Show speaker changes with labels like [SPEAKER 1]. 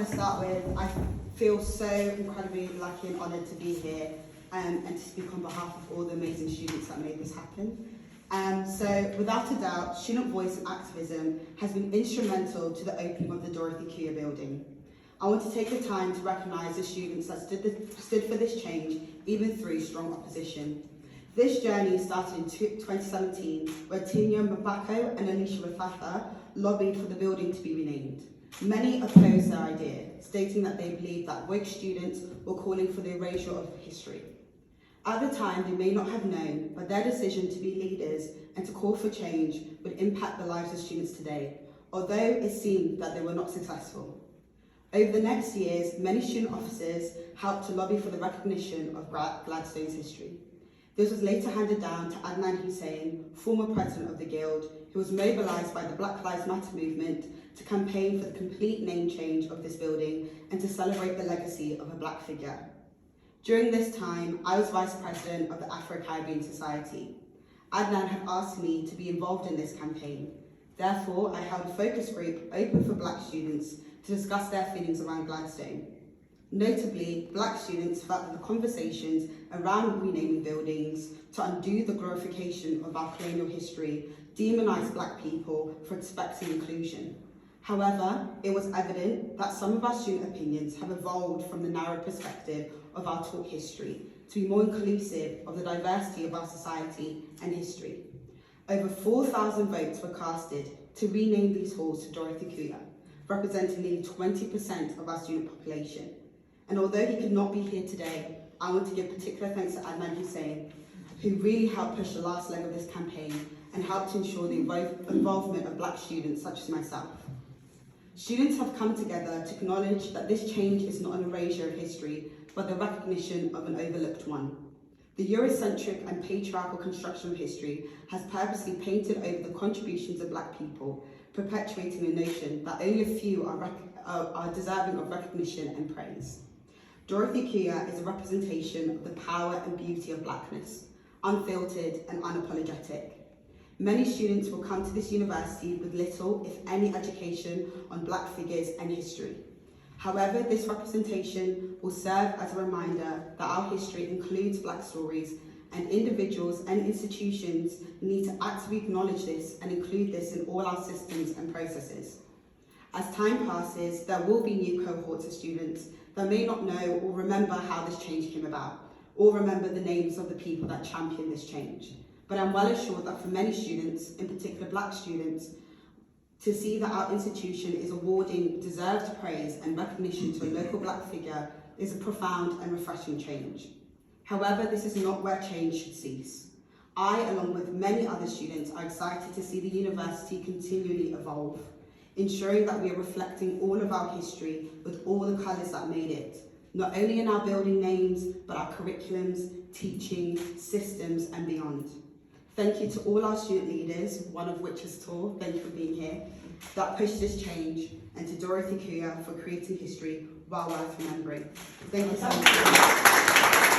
[SPEAKER 1] to start with, I feel so incredibly lucky and honoured to be here and to speak on behalf of all the amazing students that made this happen. So without a doubt, student voice and activism has been instrumental to the opening of the Dorothy Kuya building. I want to take the time to recognise the students that stood for this change, even through strong opposition. This journey started in 2017, where Tinya Mbako and Anisha Rafatha lobbied for the building to be renamed. Many opposed their idea, stating that they believed that Whig students were calling for the erasure of history. At the time, they may not have known, but their decision to be leaders and to call for change would impact the lives of students today, although it seemed that they were not successful. Over the next years, many student officers helped to lobby for the recognition of Gladstone's history. This was later handed down to Adnan Hussein, former president of the Guild, who was mobilised by the Black Lives Matter movement to campaign for the complete name change of this building and to celebrate the legacy of a black figure. During this time, I was Vice President of the Afro-Caribbean Society. Adnan had asked me to be involved in this campaign. Therefore, I held a focus group open for black students to discuss their feelings around Gladstone. Notably, black students felt that the conversations around renaming buildings to undo the glorification of our colonial history demonised black people for expecting inclusion. However, it was evident that some of our student opinions have evolved from the narrow perspective of our taught history to be more inclusive of the diversity of our society and history. Over 4,000 votes were casted to rename these halls to Dorothy Kuya, representing nearly 20% of our student population. And although he could not be here today, I want to give particular thanks to Adnan Hussein, who really helped push the last leg of this campaign and helped to ensure the involvement of black students such as myself. Students have come together to acknowledge that this change is not an erasure of history, but the recognition of an overlooked one. The Eurocentric and patriarchal construction of history has purposely painted over the contributions of black people, perpetuating a notion that only a few are deserving of recognition and praise. Dorothy Kuya is a representation of the power and beauty of blackness, unfiltered and unapologetic. Many students will come to this university with little, if any, education on black figures and history. However, this representation will serve as a reminder that our history includes black stories, and individuals and institutions need to actively acknowledge this and include this in all our systems and processes. As time passes, there will be new cohorts of students that may not know or remember how this change came about, or remember the names of the people that championed this change. But I'm well assured that for many students, in particular black students, to see that our institution is awarding deserved praise and recognition to a local black figure is a profound and refreshing change. However, this is not where change should cease. I, along with many other students, are excited to see the university continually evolve, ensuring that we are reflecting all of our history with all the colours that made it, not only in our building names, but our curriculums, teaching, systems, and beyond. Thank you to all our student leaders, one of which is Tor, thank you for being here, that pushed this change, and to Dorothy Kuya for creating history well worth remembering. Thank you so much.